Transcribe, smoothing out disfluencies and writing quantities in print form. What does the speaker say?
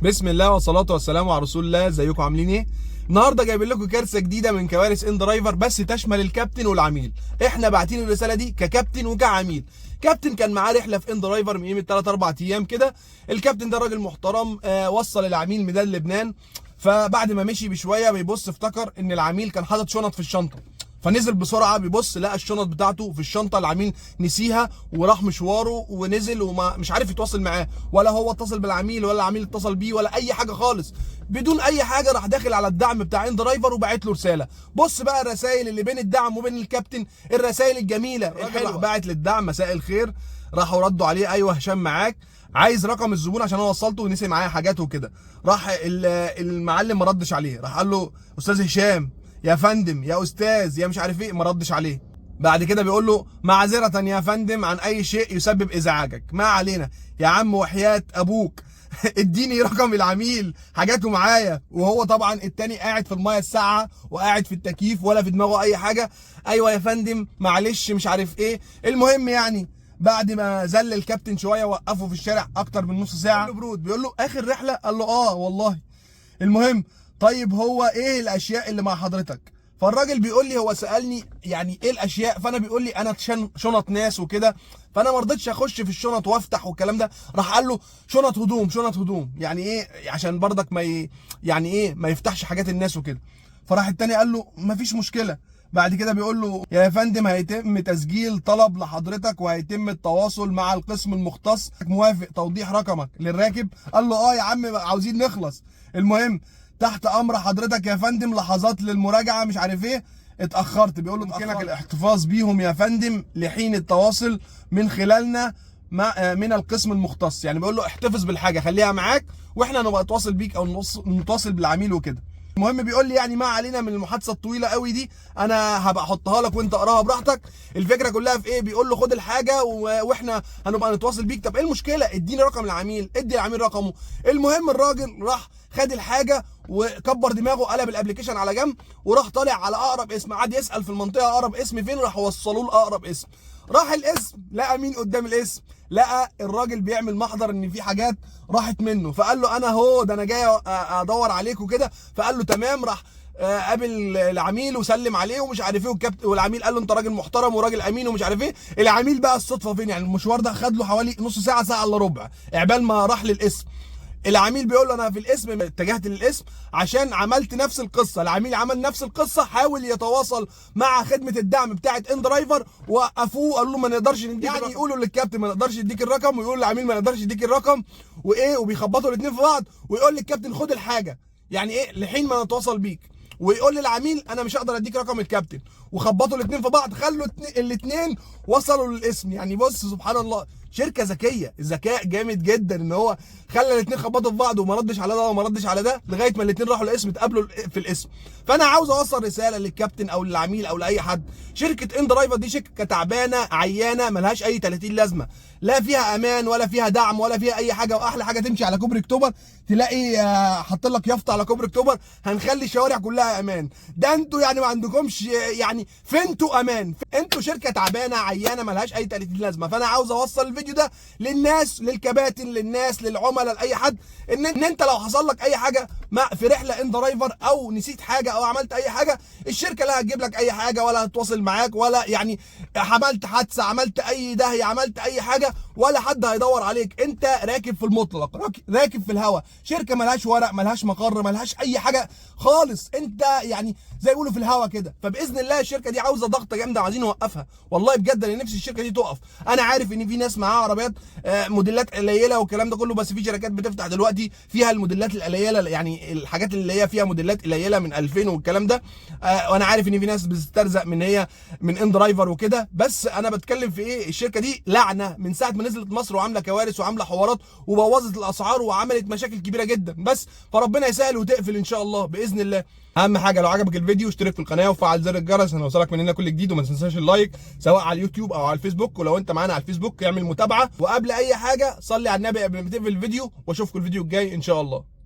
بسم الله والصلاة والسلام على رسول الله. ازيكم عاملين ايه؟ النهارده جايبين لكم كارثة جديدة من كوارث ان درايفر، بس تشمل الكابتن والعميل. احنا باعتين الرسالة دي ككابتن وكعميل. كابتن كان معاه رحلة في ان درايفر من قيمة 3 4 ايام كده. الكابتن ده راجل محترم، وصل العميل ميدان لبنان. فبعد ما مشي بشوية بيبص افتكر ان العميل كان حاطط شنط في الشنطة، فنزل بسرعه بيبص لقى الشنط بتاعته في الشنطه. العميل نسيها وراح مشواره ونزل ومش عارف يتواصل معاه، ولا هو اتصل بالعميل ولا العميل اتصل بيه ولا اي حاجه خالص. بدون اي حاجه راح داخل على الدعم بتاع ان درايفر وبعت له رساله. بص بقى الرسائل اللي بين الدعم وبين الكابتن، الرسائل الجميله الراجل راح باعت للدعم: مساء الخير. راحوا ردوا عليه: ايوه هشام معاك، عايز رقم الزبون عشان انا وصلته ونسي معايا حاجات وكده. راح المعلم ما ردش عليه، راح قال له: استاذ هشام، يا فندم، يا استاذ، يا مش عارف ايه، ما ردش عليه. بعد كده بيقول له: معذرة يا فندم عن اي شيء يسبب ازعاجك، ما علينا يا عم وحياة ابوك اديني رقم العميل، حاجاته معايا. وهو طبعا التاني قاعد في المايه الساقعه وقاعد في التكييف ولا في دماغه اي حاجه. ايوه يا فندم معلش مش عارف ايه. المهم يعني بعد ما زل الكابتن شويه وقفه في الشارع اكتر من نص ساعه. برود بيقول له: اخر رحله؟ قال له: اه والله. المهم: طيب هو ايه الاشياء اللي مع حضرتك؟ فالراجل بيقول لي: هو سالني يعني ايه الاشياء، فانا بيقول لي انا شنط ناس وكده، فانا ما رضيتش اخش في الشنط وافتح والكلام ده. راح قال له: شنط هدوم، شنط هدوم، يعني ايه؟ عشان برضك يعني ايه ما يفتحش حاجات الناس وكده. فراح التاني قال له: مفيش مشكله. بعد كده بيقول له: يا فندم هيتم تسجيل طلب لحضرتك وهيتم التواصل مع القسم المختص، موافق توضيح رقمك للراكب؟ قال له: اه يا عم عاوزين نخلص. المهم: تحت امر حضرتك يا فندم، لحظات للمراجعه مش عارف ايه. اتاخرت. بيقول له: يمكنك الاحتفاظ بيهم يا فندم لحين التواصل من خلالنا من القسم المختص. يعني بيقول له احتفظ بالحاجه خليها معاك واحنا نبقى نتواصل بيك او نتواصل بالعميل وكده. المهم بيقول لي: يعني ما علينا من المحادثه الطويله قوي دي، انا هبقى احطها لك وانت اقراها براحتك. الفكره كلها في ايه؟ بيقول له: خد الحاجه واحنا هنبقى نتواصل بيك. طب ايه المشكله؟ اديني رقم العميل، ادي العميل رقمه. المهم الراجل راح خد الحاجه وكبر دماغه، قلب الابلكيشن على جنب وراح طالع على اقرب اسم. قعد يسال في المنطقه اقرب اسم فين، راح وصلوه لاقرب اسم. راح الاسم لقى مين قدام الاسم؟ لقى الراجل بيعمل محضر ان في حاجات راحت منه. فقال له: انا هو ده، انا جاي ادور عليك وكده. فقال له: تمام. راح قابل العميل وسلم عليه ومش عارف ايه، والعميل قال له: انت راجل محترم وراجل امين ومش عارف ايه. العميل بقى الصدفه فين؟ يعني المشوار ده خد له حوالي نص ساعه، ساعه الا ربع عقبال ما راح للاسم. العميل بيقول له: انا في الاسم، اتجهت للاسم عشان عملت نفس القصه. العميل عمل نفس القصه، حاول يتواصل مع خدمه الدعم بتاعه ان درايفر، وقفوه قالوا له: ما نقدرش نديك يعني الرقم. يقولوا للكابتن ما نقدرش نديك الرقم، ويقولوا للعميل ما نقدرش نديك الرقم، وايه، وبيخبطوا الاثنين في بعض. ويقول للكابتن: خد الحاجه، يعني ايه، لحين ما نتواصل بيك. ويقول للعميل: انا مش هقدر اديك رقم الكابتن. وخبطوا الاثنين في بعض، خلوا الاثنين وصلوا للاسم. يعني بص سبحان الله، شركه ذكيه، ذكاء جامد جدا ان هو خلى الاثنين خبطوا في بعض وما ردش على ده وما ردش على ده لغايه ما الاثنين راحوا الاسم اتقابلوا في الاسم. فانا عاوز اوصل رساله للكابتن او للعميل او لاي حد: شركه ان درايفر دي شركه تعبانه عيانه ملهاش اي 30 لازمه، لا فيها امان ولا فيها دعم ولا فيها اي حاجه. واحلى حاجه تمشي على كوبري اكتوبر تلاقي حاط لك يافطه على كوبري اكتوبر: هنخلي الشوارع كلها امان. ده انتوا يعني ما عندكمش يعني فينتوا امان. انتوا شركه تعبانه عيانه ملهاش اي 30 لازمه. فانا عاوز اوصل الفيديو ده للناس، للكباتن، للناس، للعملاء، لاي حد: ان انت لو حصل لك اي حاجه في رحله ان درايفر او نسيت حاجه او عملت اي حاجه، الشركه لا هتجيب لك اي حاجه ولا هتتواصل معاك، ولا يعني عملت حادثه، عملت اي داهيه، عملت اي حاجه، ولا حد هيدور عليك. انت راكب في المطلق، راكب في الهواء. شركه ملهاش ورق، ملهاش مقر، ملهاش اي حاجه خالص. انت يعني زي يقولوا في الهواء كده. فباذن الله الشركه دي عاوزه ضغطه جامده، عايزين نوقفها. والله بجد انا نفسي الشركه دي تقف. انا عارف ان في ناس معاها عربيات موديلات قليله والكلام ده كله، بس في شركات بتفتح دلوقتي فيها الموديلات القليله، يعني الحاجات اللي هي فيها موديلات قليله من 2000 والكلام ده. وانا عارف ان في ناس بتسترزق من هي من ان درايفر وكده، بس انا بتكلم في ايه؟ الشركه دي لعنه من ساعه ما نزلت مصر، وعامله كوارث وعامله حوارات وبوظت الاسعار وعملت مشاكل كبيره جدا. بس فربنا يسهل وتقفل ان شاء الله باذن الله. اهم حاجه لو عجبك الفيديو اشترك في القناه وفعل زر الجرس عشان يوصلك مننا كل جديد، وما تنساش اللايك سواء على اليوتيوب او على الفيسبوك. ولو انت معانا على الفيسبوك اعمل متابعه. وقبل اي حاجه صلي على النبي قبل ما تقفل الفيديو، واشوفكم الفيديو الجاي ان شاء الله.